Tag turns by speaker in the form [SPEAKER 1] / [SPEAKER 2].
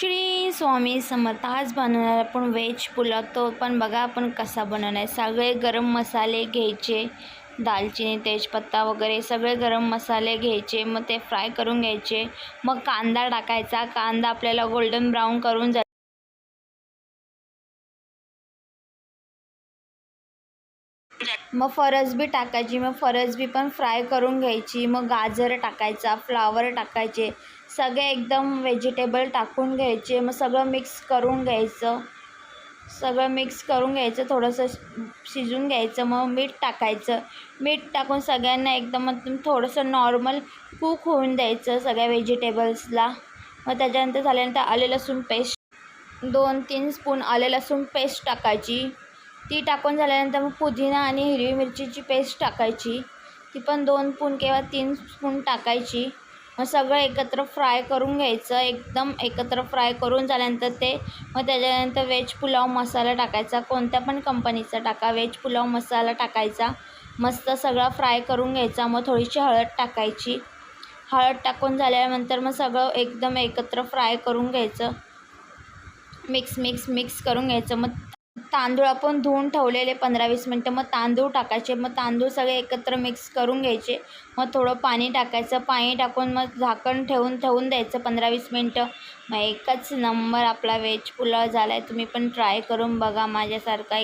[SPEAKER 1] श्री स्वामी समर्थ. आज बनवणार आपण व्हेज पुलाव. तो पण बघा आपण कसा बनवणार आहे. सगळे गरम मसाले घ्यायचे, दालचिनी, तेजपत्ता वगैरे सगळे गरम मसाले घ्यायचे. मग ते फ्राय करून घ्यायचे. मग कांदा टाकायचा. कांदा आपल्याला गोल्डन ब्राऊन करून मग फरसबी टाकायची. मग फरसबी पण फ्राय करून घ्यायची. मग गाजर टाकायचा, फ्लावर टाकायचे, सगळे एकदम व्हेजिटेबल टाकून घ्यायचे. मग सगळं मिक्स करून घ्यायचं. थोडंसं शिजून घ्यायचं. मग मीठ टाकायचं. मीठ टाकून सगळ्यांना एकदम थोडंसं नॉर्मल कुक होऊन द्यायचं सगळ्या व्हेजिटेबल्सला. मग त्याच्यानंतर झाल्यानंतर आले लसूण पेस्ट 2-3 स्पून आले लसूण पेस्ट टाकायची. ती टाकून झाल्यानंतर मग पुदिना आणि हिरवी मिरचीची पेस्ट टाकायची. ती पण 2 स्पून किंवा 3 स्पून टाकायची. मग सगळं एकत्र फ्राय करून घ्यायचं. एकदम एकत्र फ्राय करून झाल्यानंतर मग त्याच्यानंतर व्हेज पुलाव मसाला टाकायचा. कोणत्या पण कंपनीचा टाका. व्हेज पुलाव मसाला टाकायचा. मस्त सगळा फ्राय करून घ्यायचा. मग थोडीशी हळद टाकायची. हळद टाकून झाल्यानंतर मग सगळं एकदम एकत्र फ्राय करून घ्यायचं. मिक्स करून घ्यायचं. मग तांदूळ आपण धुवून ठेवलेले 15-20 मिनटं, मग तांदूळ टाकायचे. मग तांदूळ सगळे एकत्र मिक्स करून घ्यायचे. मग थोडं पाणी टाकायचं. पाणी टाकून मग झाकण ठेवून द्यायचं 15-20 मिनटं. मग एकच नंबर आपला व्हेज पुलाव झाला आहे. तुम्ही पण ट्राय करून बघा माझ्यासारखा.